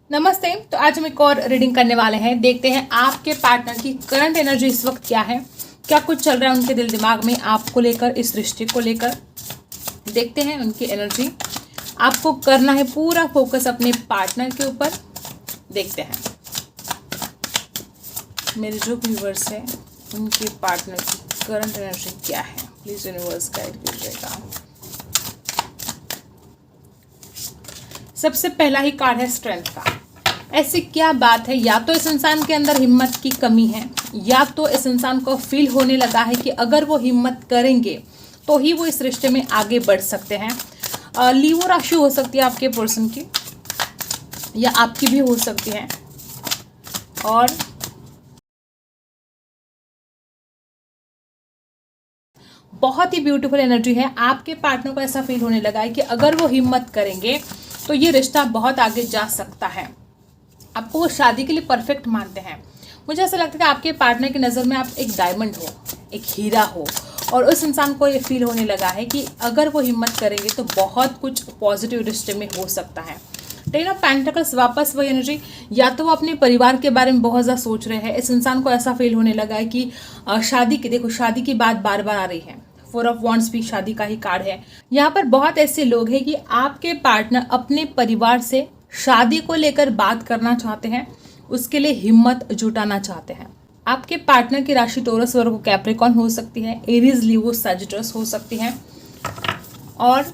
नमस्ते। तो आज हम एक और रीडिंग करने वाले हैं। देखते हैं आपके पार्टनर की करंट एनर्जी इस वक्त क्या है, क्या कुछ चल रहा है उनके दिल दिमाग में आपको लेकर, इस रिश्ते को लेकर। देखते हैं उनकी एनर्जी। आपको करना है पूरा फोकस अपने पार्टनर के ऊपर। देखते हैं मेरे जो व्यूअर्स हैं उनके पार्टनर की करंट एनर्जी क्या है। प्लीज यूनिवर्स गाइड कीजिएगा। सबसे पहला ही कार्ड है स्ट्रेंथ का। ऐसी क्या बात है, या तो इस इंसान के अंदर हिम्मत की कमी है, या तो इस इंसान को फील होने लगा है कि अगर वो हिम्मत करेंगे तो ही वो इस रिश्ते में आगे बढ़ सकते हैं। लीवो राशि हो सकती है आपके पर्सन की, या आपकी भी हो सकती है। और बहुत ही ब्यूटीफुल एनर्जी है। आपके पार्टनर को ऐसा फील होने लगा है कि अगर वो हिम्मत करेंगे तो ये रिश्ता बहुत आगे जा सकता है। आपको वो शादी के लिए परफेक्ट मानते हैं। मुझे ऐसा लगता है कि आपके पार्टनर की नज़र में आप एक डायमंड हो, एक हीरा हो, और उस इंसान को ये फील होने लगा है कि अगर वो हिम्मत करेंगे तो बहुत कुछ पॉजिटिव रिश्ते में हो सकता है। टेन ऑफ पेंटिकल्स वापस वही एनर्जी। या तो वो अपने परिवार के बारे में बहुत ज़्यादा सोच रहे हैं। इस इंसान को ऐसा फील होने लगा है कि शादी की, देखो शादी की बात बार बार आ रही है। फोर ऑफ वॉन्ड्स भी शादी का ही कार्ड है। यहाँ पर बहुत ऐसे लोग हैं कि आपके पार्टनर अपने परिवार से शादी को लेकर बात करना चाहते हैं, उसके लिए हिम्मत जुटाना चाहते हैं। आपके पार्टनर की राशि टोरस, वर्गो, कैप्रिकॉर्न हो सकती है, एरीज, लीवो, सैजिटस हो सकती है। और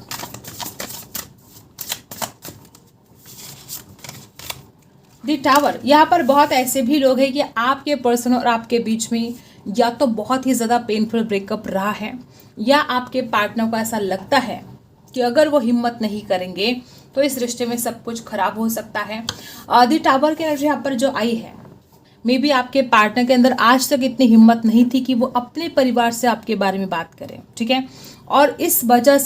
द टावर, यहाँ पर बहुत ऐसे भी लोग हैं कि आपके पर्सन और आपके बीच में या तो बहुत ही ज़्यादा पेनफुल ब्रेकअप रहा है, या आपके पार्टनर को ऐसा लगता है कि अगर वो हिम्मत नहीं करेंगे तो इस रिश्ते में सब कुछ खराब हो सकता है। द टावर की एनर्जी यहाँ पर जो आई है, मे बी आपके पार्टनर के अंदर आज तक इतनी हिम्मत नहीं थी कि वो अपने परिवार से आपके बारे में बात करें, ठीक है। और इस वजह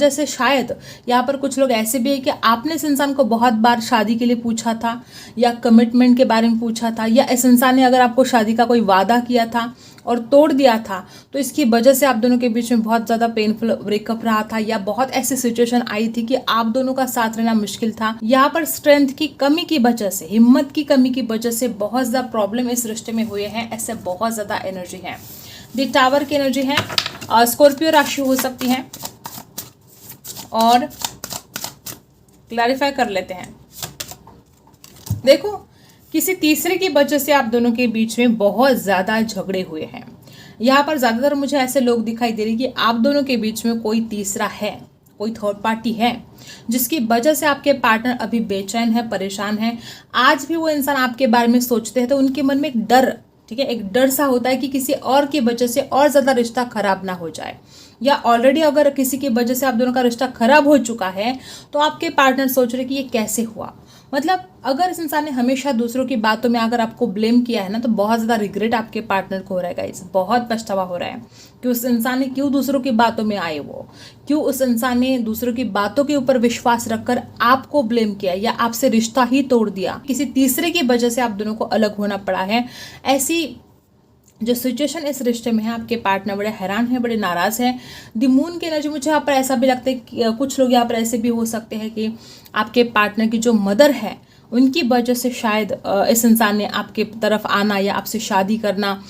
से शायद यहाँ पर कुछ लोग ऐसे भी है कि आपने इस इंसान को बहुत बार शादी के लिए पूछा था, या कमिटमेंट के बारे में पूछा था, या इस इंसान ने अगर आपको शादी का कोई वादा किया था और तोड़ दिया था, तो इसकी वजह से आप दोनों के बीच में बहुत ज़्यादा पेनफुल ब्रेकअप रहा था, या बहुत ऐसी सिचुएशन आई थी कि आप दोनों का साथ रहना मुश्किल था। यहाँ पर स्ट्रेंथ की कमी की वजह से, हिम्मत की कमी की वजह से बहुत ज़्यादा प्रॉब्लम इस रिश्ते में हुए हैं। ऐसे बहुत ज़्यादा एनर्जी है। द टावर की एनर्जी है। स्कॉर्पियो राशि हो सकती है। और क्लैरिफाई कर लेते हैं। देखो, किसी तीसरे की वजह से आप दोनों के बीच में बहुत ज़्यादा झगड़े हुए हैं। यहाँ पर ज़्यादातर मुझे ऐसे लोग दिखाई दे रहे कि आप दोनों के बीच में कोई तीसरा है, कोई थर्ड पार्टी है, जिसकी वजह से आपके पार्टनर अभी बेचैन है, परेशान है। आज भी वो इंसान आपके बारे में सोचते हैं तो उनके मन में एक डर, ठीक है, एक डर सा होता है कि किसी और की वजह से और ज़्यादा रिश्ता खराब ना हो जाए, या ऑलरेडी अगर किसी की वजह से आप दोनों का रिश्ता खराब हो चुका है तो आपके पार्टनर सोच रहे कि ये कैसे हुआ। मतलब अगर इस इंसान ने हमेशा दूसरों की बातों में अगर आपको ब्लेम किया है ना, तो बहुत ज़्यादा रिग्रेट आपके पार्टनर को हो रहा है गाइस। बहुत पछतावा हो रहा है कि उस इंसान ने क्यों दूसरों की बातों में आए, वो क्यों उस इंसान ने दूसरों की बातों के ऊपर विश्वास रखकर आपको ब्लेम किया, या आपसे रिश्ता ही तोड़ दिया। किसी तीसरे की वजह से आप दोनों को अलग होना पड़ा है। ऐसी जो सिचुएशन इस रिश्ते में है, आपके पार्टनर बड़े हैरान है, बड़े नाराज़ है। द मून की एनर्जी, मुझे यहाँ पर ऐसा भी लगता है कि कुछ लोग यहाँ पर ऐसे भी हो सकते हैं कि आपके पार्टनर की जो मदर है उनकी वजह से शायद इस इंसान ने आपके तरफ आना या आपसे शादी करना,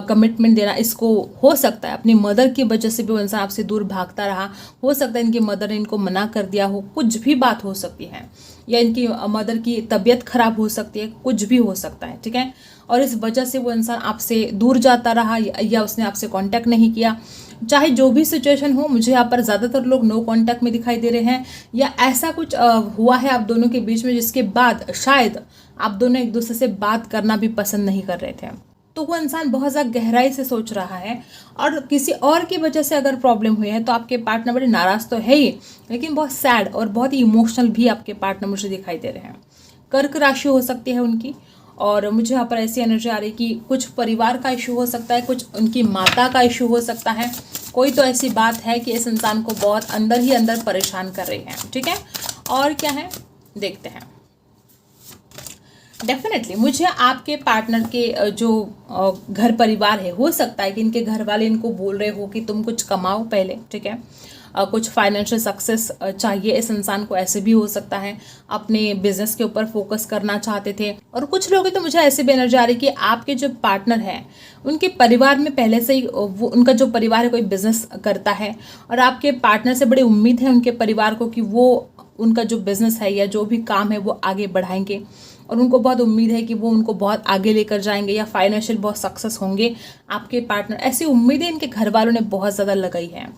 कमिटमेंट देना, इसको हो सकता है अपनी मदर की वजह से भी वो इंसान आपसे दूर भागता रहा। हो सकता है इनकी मदर ने इनको मना कर दिया हो, कुछ भी बात हो सकती है, या इनकी मदर की तबीयत खराब हो सकती है, कुछ भी हो सकता है, ठीक है। और इस वजह से वो इंसान आपसे दूर जाता रहा, या उसने आपसे कांटेक्ट नहीं किया। चाहे जो भी सिचुएशन हो, मुझे यहाँ पर ज़्यादातर लोग नो कांटेक्ट में दिखाई दे रहे हैं, या ऐसा कुछ हुआ है आप दोनों के बीच में जिसके बाद शायद आप दोनों एक दूसरे से बात करना भी पसंद नहीं कर रहे थे। तो वो इंसान बहुत ज़्यादा गहराई से सोच रहा है, और किसी और की वजह से अगर प्रॉब्लम हुई है तो आपके पार्टनर बड़े नाराज़ तो है ही, लेकिन बहुत सैड और बहुत ही इमोशनल भी आपके पार्टनर मुझे दिखाई दे रहे हैं। कर्क राशि हो सकती है उनकी। और मुझे यहाँ पर ऐसी एनर्जी आ रही कि कुछ परिवार का इशू हो सकता है, कुछ उनकी माता का इशू हो सकता है। कोई तो ऐसी बात है कि इस इंसान को बहुत अंदर ही अंदर परेशान कर रही है, ठीक है। और क्या है देखते हैं। डेफिनेटली मुझे आपके पार्टनर के जो घर परिवार है, हो सकता है कि इनके घर वाले इनको बोल रहे हो कि तुम कुछ कमाओ पहले, ठीक है। कुछ फाइनेंशियल सक्सेस चाहिए इस इंसान को, ऐसे भी हो सकता है। अपने बिजनेस के ऊपर फोकस करना चाहते थे। और कुछ लोग तो मुझे ऐसे भी एनर्जी आ रही कि आपके जो पार्टनर है उनके परिवार में पहले से ही वो उनका जो परिवार है कोई बिजनेस करता है और आपके पार्टनर से बड़ी उम्मीद है उनके परिवार को कि वो उनका जो बिजनेस है या जो भी काम है वो आगे बढ़ाएंगे और उनको बहुत उम्मीद है कि वो उनको बहुत आगे लेकर जाएंगे या फाइनेंशियल बहुत सक्सेस होंगे आपके पार्टनर। ऐसी उम्मीदें इनके घर वालों ने बहुत ज़्यादा लगाई हैं।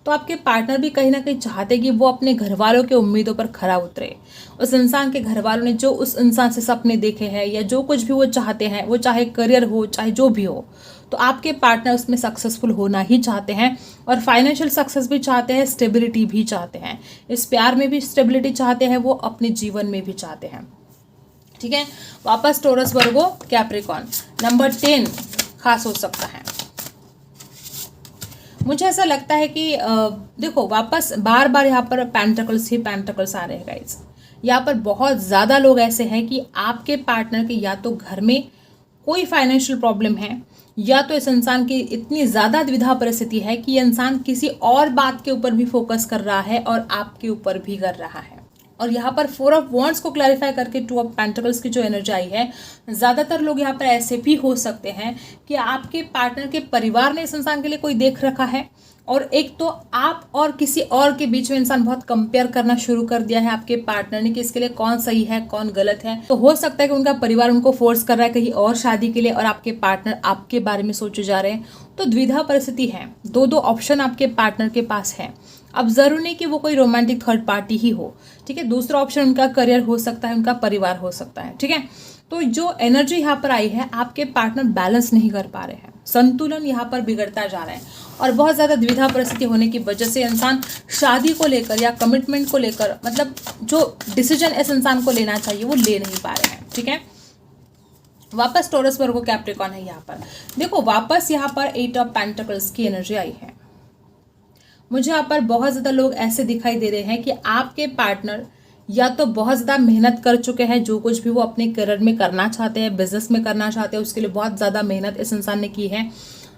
तो आपके पार्टनर भी कहीं ना कहीं चाहते कि वो अपने घर वालों के उम्मीदों पर खरा उतरे। उस इंसान के घर वालों ने जो उस इंसान से सपने देखे हैं या जो कुछ भी वो चाहते हैं, वो चाहे करियर हो चाहे जो भी हो, तो आपके पार्टनर उसमें सक्सेसफुल होना ही चाहते हैं और फाइनेंशियल सक्सेस भी चाहते हैं, स्टेबिलिटी भी चाहते हैं। इस प्यार में भी स्टेबिलिटी चाहते हैं, वो अपने जीवन में भी चाहते हैं। ठीक है, वापस टोरस, वर्गो, कैप्रिकॉर्न। नंबर 10 खास हो सकता है। मुझे ऐसा लगता है कि देखो वापस बार बार यहाँ पर पेंटिकल्स ही पेंटिकल्स आ रहे हैं गाइस। यहाँ पर बहुत ज़्यादा लोग ऐसे हैं कि आपके पार्टनर के या तो घर में कोई फाइनेंशियल प्रॉब्लम है या तो इस इंसान की इतनी ज़्यादा द्विधा परिस्थिति है कि ये इंसान किसी और बात के ऊपर भी फोकस कर रहा है और आपके ऊपर भी कर रहा है। और यहाँ पर 4 ऑफ वॉन्ड्स को क्लैरिफाई करके 2 ऑफ पेंटिकल्स की जो एनर्जी आई है, ज़्यादातर लोग यहाँ पर ऐसे भी हो सकते हैं कि आपके पार्टनर के परिवार ने इस इंसान के लिए कोई देख रखा है और एक तो आप और किसी और के बीच में इंसान बहुत कंपेयर करना शुरू कर दिया है आपके पार्टनर ने कि इसके लिए कौन सही है कौन गलत है। तो हो सकता है कि उनका परिवार उनको फोर्स कर रहा है कहीं और शादी के लिए और आपके पार्टनर आपके बारे में सोचे जा रहे हैं। तो द्विधा परिस्थिति है, 2 ऑप्शन आपके पार्टनर के पास है। अब जरूर नहीं कि वो कोई रोमांटिक थर्ड पार्टी ही हो, ठीक है। दूसरा ऑप्शन उनका करियर हो सकता है, उनका परिवार हो सकता है, ठीक है। तो जो एनर्जी यहाँ पर आई है, आपके पार्टनर बैलेंस नहीं कर पा रहे हैं, संतुलन यहाँ पर बिगड़ता जा रहा है और बहुत ज़्यादा द्विधा परिस्थिति होने की वजह से इंसान शादी को लेकर या कमिटमेंट को लेकर, मतलब जो डिसीजन इस इंसान को लेना चाहिए वो ले नहीं पा रहे हैं, ठीक है। वापस टोरस, वर्गो, कैप्रिकॉर्न है यहाँ पर। देखो वापस यहाँ पर 8 ऑफ पेंटिकल्स की एनर्जी आई है। मुझे यहाँ पर बहुत ज़्यादा लोग ऐसे दिखाई दे रहे हैं कि आपके पार्टनर या तो बहुत ज़्यादा मेहनत कर चुके हैं, जो कुछ भी वो अपने करियर में करना चाहते हैं, बिजनेस में करना चाहते हैं, उसके लिए बहुत ज़्यादा मेहनत इस इंसान ने की है।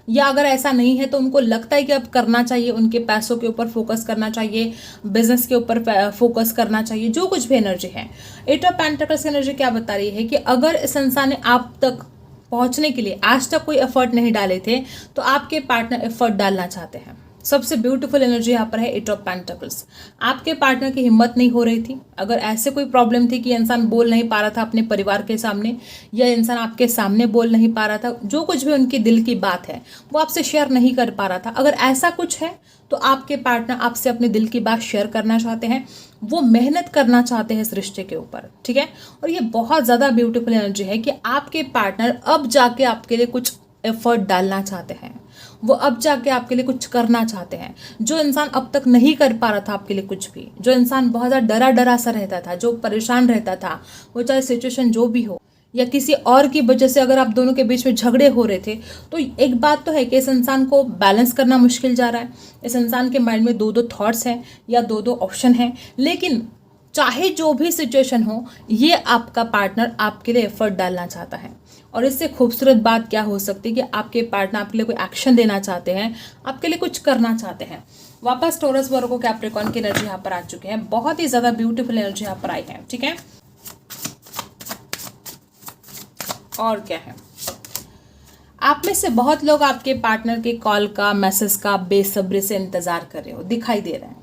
या अगर ऐसा नहीं है तो उनको लगता है कि अब करना चाहिए, उनके पैसों के ऊपर फोकस करना चाहिए, बिजनेस के ऊपर फोकस करना चाहिए, जो कुछ भी एनर्जी है। 8 ऑफ पेंटिकल्स एनर्जी क्या बता रही है कि अगर इस इंसान ने आप तक पहुंचने के लिए आज तक कोई एफर्ट नहीं डाले थे तो आपके पार्टनर एफर्ट डालना चाहते हैं। सबसे ब्यूटीफुल एनर्जी यहाँ पर है 8 ऑफ पेंटिकल्स। आपके पार्टनर की हिम्मत नहीं हो रही थी, अगर ऐसे कोई प्रॉब्लम थी कि इंसान बोल नहीं पा रहा था अपने परिवार के सामने या इंसान आपके सामने बोल नहीं पा रहा था, जो कुछ भी उनकी दिल की बात है वो आपसे शेयर नहीं कर पा रहा था, अगर ऐसा कुछ है तो आपके पार्टनर आपसे अपने दिल की बात शेयर करना चाहते हैं, वो मेहनत करना चाहते हैं इस रिश्ते के ऊपर, ठीक है। और ये बहुत ज़्यादा ब्यूटीफुल एनर्जी है कि आपके पार्टनर अब जाके आपके लिए कुछ एफर्ट डालना चाहते हैं, वो अब जाके आपके लिए कुछ करना चाहते हैं। जो इंसान अब तक नहीं कर पा रहा था आपके लिए कुछ भी, जो इंसान बहुत ज़्यादा डरा सा रहता था, जो परेशान रहता था, वो चाहे सिचुएशन जो भी हो या किसी और की वजह से अगर आप दोनों के बीच में झगड़े हो रहे थे, तो एक बात तो है कि इस इंसान को बैलेंस करना मुश्किल जा रहा है। इस इंसान के माइंड में 2 थॉट्स हैं या 2 ऑप्शन हैं, लेकिन चाहे जो भी सिचुएशन हो, ये आपका पार्टनर आपके लिए एफर्ट डालना चाहता है। और इससे खूबसूरत बात क्या हो सकती है कि आपके पार्टनर आपके लिए कोई एक्शन देना चाहते हैं, आपके लिए कुछ करना चाहते हैं। वापस टोरस, वर्गो, कैप्रिकॉर्न की एनर्जी यहाँ पर आ चुके हैं। बहुत ही ज़्यादा ब्यूटीफुल एनर्जी यहाँ पर आई है, ठीक है। और क्या है, आप में से बहुत लोग आपके पार्टनर के कॉल का, मैसेज का बेसब्री से इंतजार कर रहे हो, दिखाई दे रहे हैं।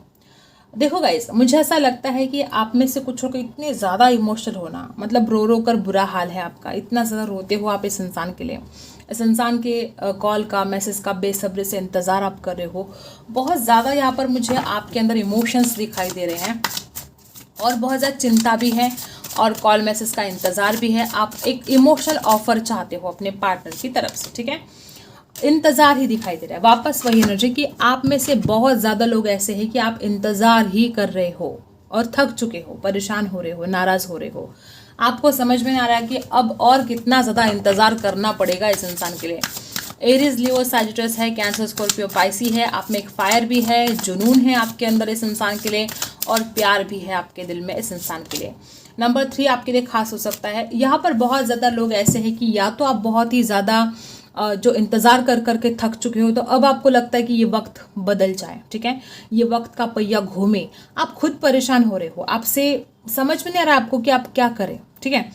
देखो गाइस, मुझे ऐसा लगता है कि आप में से कुछ लोग इतने ज़्यादा इमोशनल होना, मतलब रो रो कर बुरा हाल है आपका, इतना ज़्यादा रोते हो आप इस इंसान के लिए, इस इंसान के कॉल का, मैसेज का बेसब्री से इंतज़ार आप कर रहे हो। बहुत ज़्यादा यहाँ पर मुझे आपके अंदर इमोशंस दिखाई दे रहे हैं और बहुत ज़्यादा चिंता भी है और कॉल मैसेज का इंतज़ार भी है। आप एक इमोशनल ऑफर चाहते हो अपने पार्टनर की तरफ से, ठीक है। इंतज़ार ही दिखाई दे रहा है। वापस वही एनर्जी कि आप में से बहुत ज़्यादा लोग ऐसे हैं कि आप इंतज़ार ही कर रहे हो और थक चुके हो, परेशान हो रहे हो, नाराज़ हो रहे हो। आपको समझ में नहीं आ रहा है कि अब और कितना ज़्यादा इंतज़ार करना पड़ेगा इस इंसान के लिए। एरीज, लियो, सैजिटस है, कैंसर, स्कॉर्पियो, पाइसी है। आप में एक फायर भी है, जुनून है आपके अंदर इस इंसान के लिए और प्यार भी है आपके दिल में इस इंसान के लिए। नंबर 3 आपके लिए खास हो सकता है। यहाँ पर बहुत ज़्यादा लोग ऐसे हैं कि या तो आप बहुत ही ज़्यादा जो इंतज़ार कर करके थक चुके हो, तो अब आपको लगता है कि ये वक्त बदल जाए, ठीक है, ये वक्त का पहिया घूमे। आप खुद परेशान हो रहे हो, आपसे समझ में नहीं आ रहा आपको कि आप क्या करें, ठीक है।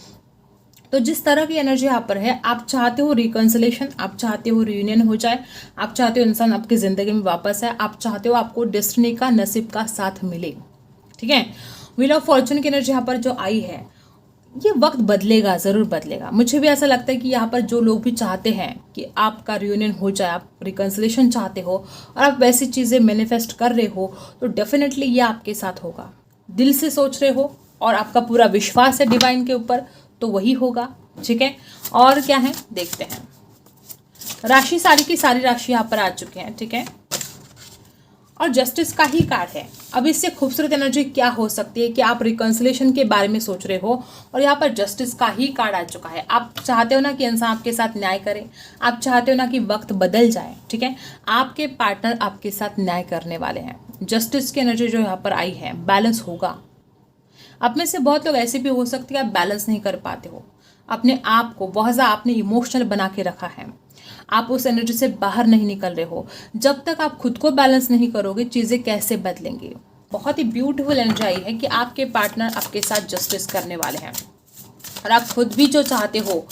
तो जिस तरह की एनर्जी यहाँ पर है, आप चाहते हो रिकन्सिलेशन, आप चाहते हो रियूनियन हो जाए, आप चाहते हो इंसान आपकी ज़िंदगी में वापस आए, आप चाहते हो आपको डेस्टिनी का, नसीब का साथ मिले, ठीक है। व्हील ऑफ फॉर्चून की एनर्जी यहाँ पर जो आई है, ये वक्त बदलेगा, ज़रूर बदलेगा। मुझे भी ऐसा लगता है कि यहाँ पर जो लोग भी चाहते हैं कि आपका रियूनियन हो जाए, आप रिकन्सिलेशन चाहते हो और आप वैसी चीज़ें मैनिफेस्ट कर रहे हो, तो डेफिनेटली ये आपके साथ होगा। दिल से सोच रहे हो और आपका पूरा विश्वास है डिवाइन के ऊपर, तो वही होगा, ठीक है। और क्या है देखते हैं। राशि सारी की सारी राशि यहाँ पर आ चुके हैं, ठीक है, और जस्टिस का ही कार्ड है। अब इससे खूबसूरत एनर्जी क्या हो सकती है कि आप रिकन्सिलेशन के बारे में सोच रहे हो और यहाँ पर जस्टिस का ही कार्ड आ चुका है। आप चाहते हो ना कि इंसान आपके साथ न्याय करे, आप चाहते हो ना कि वक्त बदल जाए, ठीक है। आपके पार्टनर आपके साथ न्याय करने वाले हैं। जस्टिस की एनर्जी जो यहाँ पर आई है, बैलेंस होगा। आप में से बहुत लोग ऐसे भी हो सकते हैं आप बैलेंस नहीं कर पाते हो, अपने आप को बहुत ज़्यादा आपने इमोशनल बना के रखा है, आप उस एनर्जी से बाहर नहीं निकल रहे हो। जब तक आप खुद को बैलेंस नहीं करोगे, चीज़ें कैसे बदलेंगी। बहुत ही ब्यूटीफुल एनर्जी आई है कि आपके पार्टनर आपके साथ जस्टिस करने वाले हैं और आप खुद भी जो चाहते हो।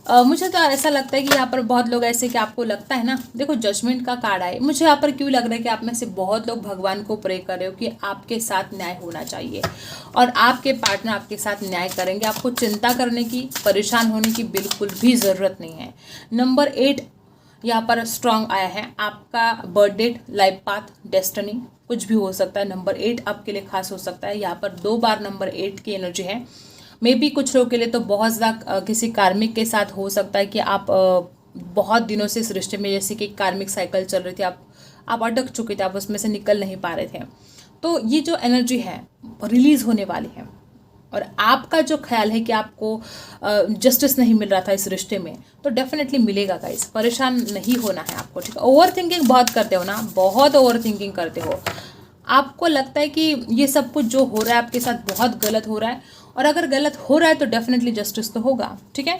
मुझे तो ऐसा लगता है कि यहाँ पर बहुत लोग ऐसे कि आपको लगता है ना, देखो जजमेंट का कार्ड आए, मुझे यहाँ पर क्यों लग रहा है कि आप में से बहुत लोग भगवान को प्रे कर रहे हो कि आपके साथ न्याय होना चाहिए और आपके पार्टनर आपके साथ न्याय करेंगे। आपको चिंता करने की, परेशान होने की बिल्कुल भी ज़रूरत नहीं है। नंबर 8 यहाँ पर स्ट्रॉन्ग आया है। आपका birth date, life path, destiny कुछ भी हो सकता है। नंबर 8 आपके लिए खास हो सकता है। यहाँ पर 2 बार नंबर 8 की एनर्जी है। मे बी कुछ लोगों के लिए तो बहुत ज़्यादा किसी कार्मिक के साथ हो सकता है कि आप बहुत दिनों से इस रिश्ते में, जैसे कि कार्मिक साइकिल चल रही थी, आप अटक चुके थे, आप उसमें से निकल नहीं पा रहे थे। तो ये जो एनर्जी है रिलीज़ होने वाली है और आपका जो ख्याल है कि आपको जस्टिस नहीं मिल रहा था इस रिश्ते में, तो डेफिनेटली मिलेगा गाइस। परेशान नहीं होना है आपको, ठीक है। ओवर थिंकिंग बहुत करते हो ना, बहुत ओवर थिंकिंग करते हो। आपको लगता है कि ये सब कुछ जो हो रहा है आपके साथ बहुत गलत हो रहा है, और अगर गलत हो रहा है तो डेफिनेटली जस्टिस तो होगा, ठीक है।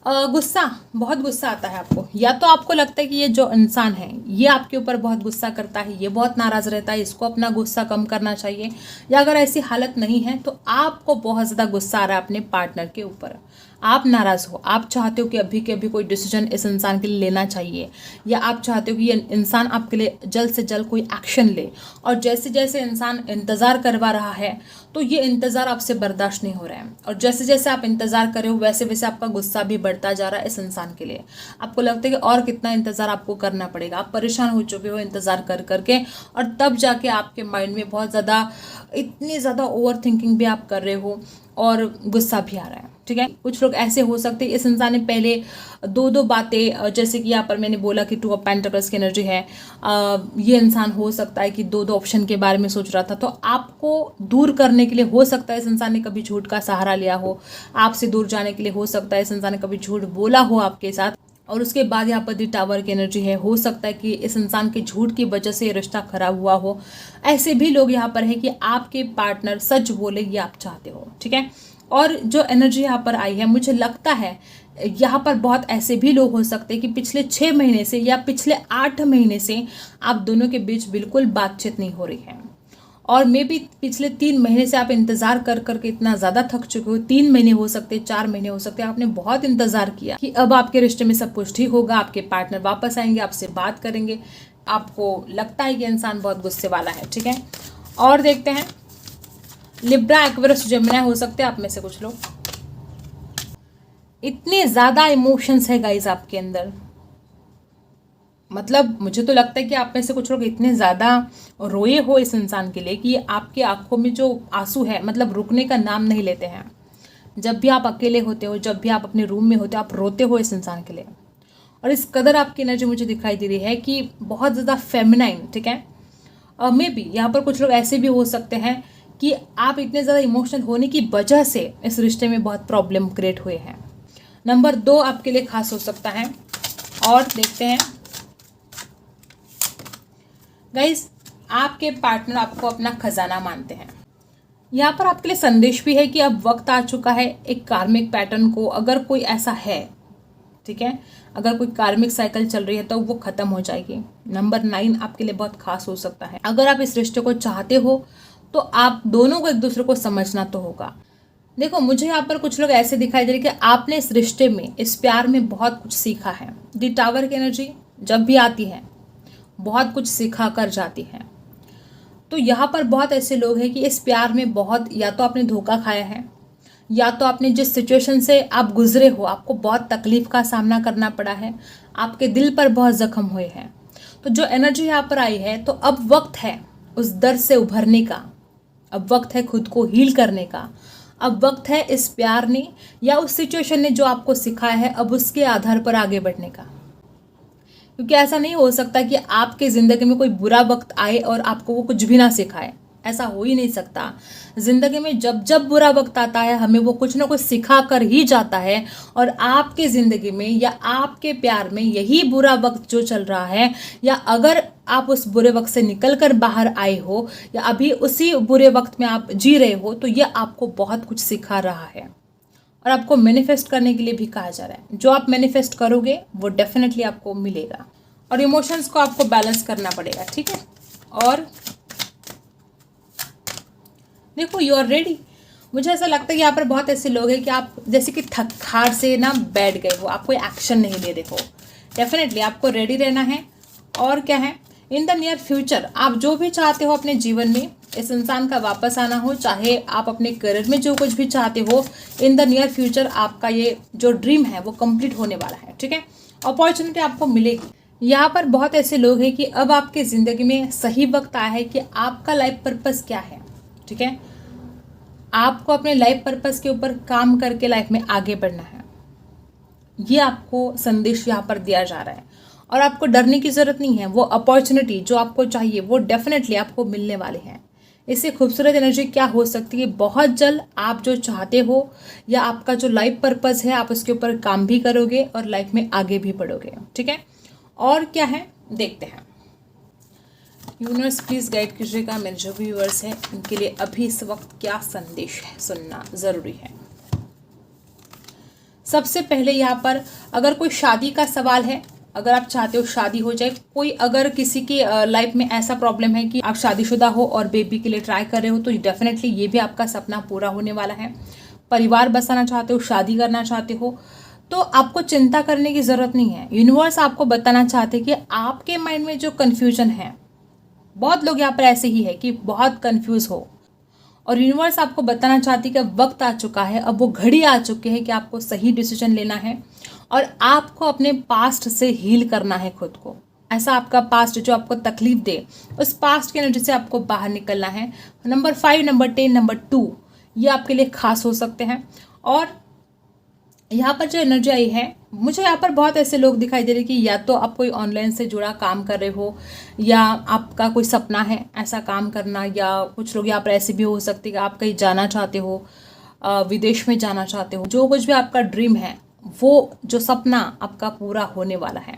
गुस्सा, बहुत गुस्सा आता है आपको, या तो आपको लगता है कि ये जो इंसान है ये आपके ऊपर बहुत गुस्सा करता है, ये बहुत नाराज़ रहता है, इसको अपना गुस्सा कम करना चाहिए। या अगर ऐसी हालत नहीं है तो आपको बहुत ज़्यादा गुस्सा आ रहा है अपने पार्टनर के ऊपर, आप नाराज़ हो, आप चाहते हो कि अभी के अभी कोई डिसीजन इस इंसान के लिए लेना चाहिए, या आप चाहते हो कि ये इंसान आपके लिए जल्द से जल्द कोई एक्शन ले। और जैसे जैसे इंसान इंतज़ार करवा रहा है तो ये इंतज़ार आपसे बर्दाश्त नहीं हो रहा है, और जैसे जैसे आप इंतज़ार कर रहे हो वैसे वैसे आपका गुस्सा भी बढ़ता जा रहा है इस इंसान के लिए। आपको लगता है कि और कितना इंतज़ार आपको करना पड़ेगा, आप परेशान हो चुके हो इंतज़ार कर करके, और तब जाके आपके माइंड में बहुत ज़्यादा, इतनी ज़्यादा ओवर थिंकिंग भी आप कर रहे हो और गुस्सा भी आ रहा है, ठीक है। कुछ लोग ऐसे हो सकते हैं इस इंसान ने पहले 2 बातें, जैसे कि यहाँ पर मैंने बोला कि 2 ऑफ पेंटिकल्स की एनर्जी है, ये इंसान हो सकता है कि 2 ऑप्शन के बारे में सोच रहा था, तो आपको दूर करने के लिए हो सकता है इस इंसान ने कभी झूठ का सहारा लिया हो, आपसे दूर जाने के लिए हो सकता है इस इंसान ने कभी झूठ बोला हो आपके साथ, और उसके बाद यहाँ पर दी टावर की एनर्जी है। हो सकता है कि इस इंसान के झूठ की वजह से रिश्ता खराब हुआ हो। ऐसे भी लोग यहाँ पर है कि आपके पार्टनर सच बोले, ये आप चाहते हो, ठीक है। और जो एनर्जी यहाँ पर आई है, मुझे लगता है यहाँ पर बहुत ऐसे भी लोग हो सकते हैं कि पिछले 6 महीने से या पिछले 8 महीने से आप दोनों के बीच बिल्कुल बातचीत नहीं हो रही है, और मे बी पिछले 3 महीने से आप इंतज़ार कर करके इतना ज़्यादा थक चुके हो। 3 महीने हो सकते, 4 महीने हो सकते, आपने बहुत इंतज़ार किया कि अब आपके रिश्ते में सब कुछ ठीक होगा, आपके पार्टनर वापस आएंगे, आपसे बात करेंगे। आपको लगता है कि इंसान बहुत गुस्से वाला है, ठीक है। और देखते हैं, लिब्रा, एक्वेरियस, जेमिनी हो सकते हैं आप में से कुछ लोग। इतने ज़्यादा इमोशंस है गाइज आपके अंदर, मतलब मुझे तो लगता है कि आप में से कुछ लोग इतने ज़्यादा रोए हो इस इंसान के लिए कि आपकी आंखों में जो आंसू है, मतलब रुकने का नाम नहीं लेते हैं। जब भी आप अकेले होते हो, जब भी आप अपने रूम में होते हो, आप रोते हो इस इंसान के लिए। और इस कदर आपकी एनर्जी मुझे दिखाई दे रही है कि बहुत ज़्यादा फेमिनाइन, ठीक है। मे बी यहाँ पर कुछ लोग ऐसे भी हो सकते हैं कि आप इतने ज़्यादा इमोशनल होने की वजह से इस रिश्ते में बहुत प्रॉब्लम क्रिएट हुए हैं। नंबर 2 आपके लिए खास हो सकता है। और देखते हैं गाइज, आपके पार्टनर आपको अपना खजाना मानते हैं। यहाँ पर आपके लिए संदेश भी है कि अब वक्त आ चुका है एक कार्मिक पैटर्न को, अगर कोई ऐसा है ठीक है। अगर कोई कार्मिक साइकिल चल रही है तो वो खत्म हो जाएगी। नंबर 9 आपके लिए बहुत खास हो सकता है। अगर आप इस रिश्ते को चाहते हो तो आप दोनों को एक दूसरे को समझना तो होगा। देखो, मुझे यहाँ पर कुछ लोग ऐसे दिखाई दे रहे कि आपने इस रिश्ते में, इस प्यार में बहुत कुछ सीखा है। दी टावर की एनर्जी जब भी आती है बहुत कुछ सिखा कर जाती है। तो यहाँ पर बहुत ऐसे लोग हैं कि इस प्यार में बहुत, या तो आपने धोखा खाया है, या तो आपने जिस सिचुएशन से आप गुजरे हो, आपको बहुत तकलीफ का सामना करना पड़ा है, आपके दिल पर बहुत जख्म हुए हैं। तो जो एनर्जी यहाँ पर आई है, तो अब वक्त है उस दर्द से उभरने का, अब वक्त है खुद को हील करने का, अब वक्त है इस प्यार ने या उस सिचुएशन ने जो आपको सिखाया है, अब उसके आधार पर आगे बढ़ने का। क्योंकि ऐसा नहीं हो सकता कि आपके ज़िंदगी में कोई बुरा वक्त आए और आपको वो कुछ भी ना सिखाए, ऐसा हो ही नहीं सकता। ज़िंदगी में जब जब बुरा वक्त आता है हमें वो कुछ ना कुछ सिखा कर ही जाता है। और आपके ज़िंदगी में या आपके प्यार में यही बुरा वक्त जो चल रहा है, या अगर आप उस बुरे वक्त से निकल कर बाहर आए हो या अभी उसी बुरे वक्त में आप जी रहे हो, तो ये आपको बहुत कुछ सिखा रहा है। और आपको मैनिफेस्ट करने के लिए भी कहा जा रहा है। जो आप मैनिफेस्ट करोगे वो डेफिनेटली आपको मिलेगा। और इमोशंस को आपको बैलेंस करना पड़ेगा, ठीक है। और देखो, यू आर रेडी। मुझे ऐसा लगता है कि यहाँ पर बहुत ऐसे लोग हैं कि आप जैसे कि थक-हार से ना बैठ गए हो, आप कोई एक्शन नहीं ले रहे हो। डेफिनेटली आपको रेडी रहना है। और क्या है, इन द नियर फ्यूचर आप जो भी चाहते हो अपने जीवन में, इस इंसान का वापस आना हो, चाहे आप अपने करियर में जो कुछ भी चाहते हो, इन द नियर फ्यूचर आपका ये जो ड्रीम है वो कंप्लीट होने वाला है, ठीक है। अपॉर्चुनिटी आपको मिलेगी। यहाँ पर बहुत ऐसे लोग हैं कि अब आपकी ज़िंदगी में सही वक्त आया है कि आपका लाइफ पर्पस क्या है, ठीक है। आपको अपने लाइफ पर्पस के ऊपर काम करके लाइफ में आगे बढ़ना है। ये आपको संदेश यहाँ पर दिया जा रहा है। और आपको डरने की ज़रूरत नहीं है। वो अपॉर्चुनिटी जो आपको चाहिए वो डेफिनेटली आपको मिलने वाले हैं। इससे खूबसूरत एनर्जी क्या हो सकती है, बहुत जल्द आप जो चाहते हो या आपका जो लाइफ पर्पस है आप उसके ऊपर काम भी करोगे और लाइफ में आगे भी बढ़ोगे, ठीक है। और क्या है देखते हैं। यूनिवर्स प्लीज़ गाइड कीजिएगा मेरे जो भी व्यूअर्स हैं उनके लिए अभी इस वक्त क्या संदेश है, सुनना ज़रूरी है। सबसे पहले यहाँ पर अगर कोई शादी का सवाल है, अगर आप चाहते हो शादी हो जाए, कोई अगर किसी की लाइफ में ऐसा प्रॉब्लम है कि आप शादीशुदा हो और बेबी के लिए ट्राई कर रहे हो, तो डेफिनेटली ये भी आपका सपना पूरा होने वाला है। परिवार बसाना चाहते हो, शादी करना चाहते हो, तो आपको चिंता करने की ज़रूरत नहीं है। यूनिवर्स आपको बताना चाहते हैं कि आपके माइंड में जो कन्फ्यूजन है, बहुत लोग यहाँ पर ऐसे ही है कि बहुत कन्फ्यूज़ हो, और यूनिवर्स आपको बताना चाहती है कि वक्त आ चुका है, अब वो घड़ी आ चुकी है कि आपको सही डिसीजन लेना है और आपको अपने पास्ट से हील करना है खुद को। ऐसा आपका पास्ट जो आपको तकलीफ दे, उस पास्ट की एनर्जी से आपको बाहर निकलना है। नंबर 5, नंबर 10, नंबर 2 ये आपके लिए खास हो सकते हैं। और यहाँ पर जो एनर्जी आई है, मुझे यहाँ पर बहुत ऐसे लोग दिखाई दे रहे कि या तो आप कोई ऑनलाइन से जुड़ा काम कर रहे हो, या आपका कोई सपना है ऐसा काम करना, या कुछ लोग यहाँ पर ऐसे भी हो सकते हैं कि आप कहीं जाना चाहते हो, विदेश में जाना चाहते हो। जो कुछ भी आपका ड्रीम है, वो जो सपना आपका पूरा होने वाला है,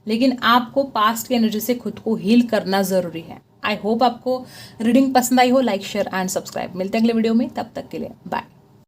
लेकिन आपको पास्ट की एनर्जी से खुद को हील करना ज़रूरी है। आई होप आपको रीडिंग पसंद आई हो। Like, share and subscribe. मिलते हैं अगले वीडियो में, तब तक के लिए बाय।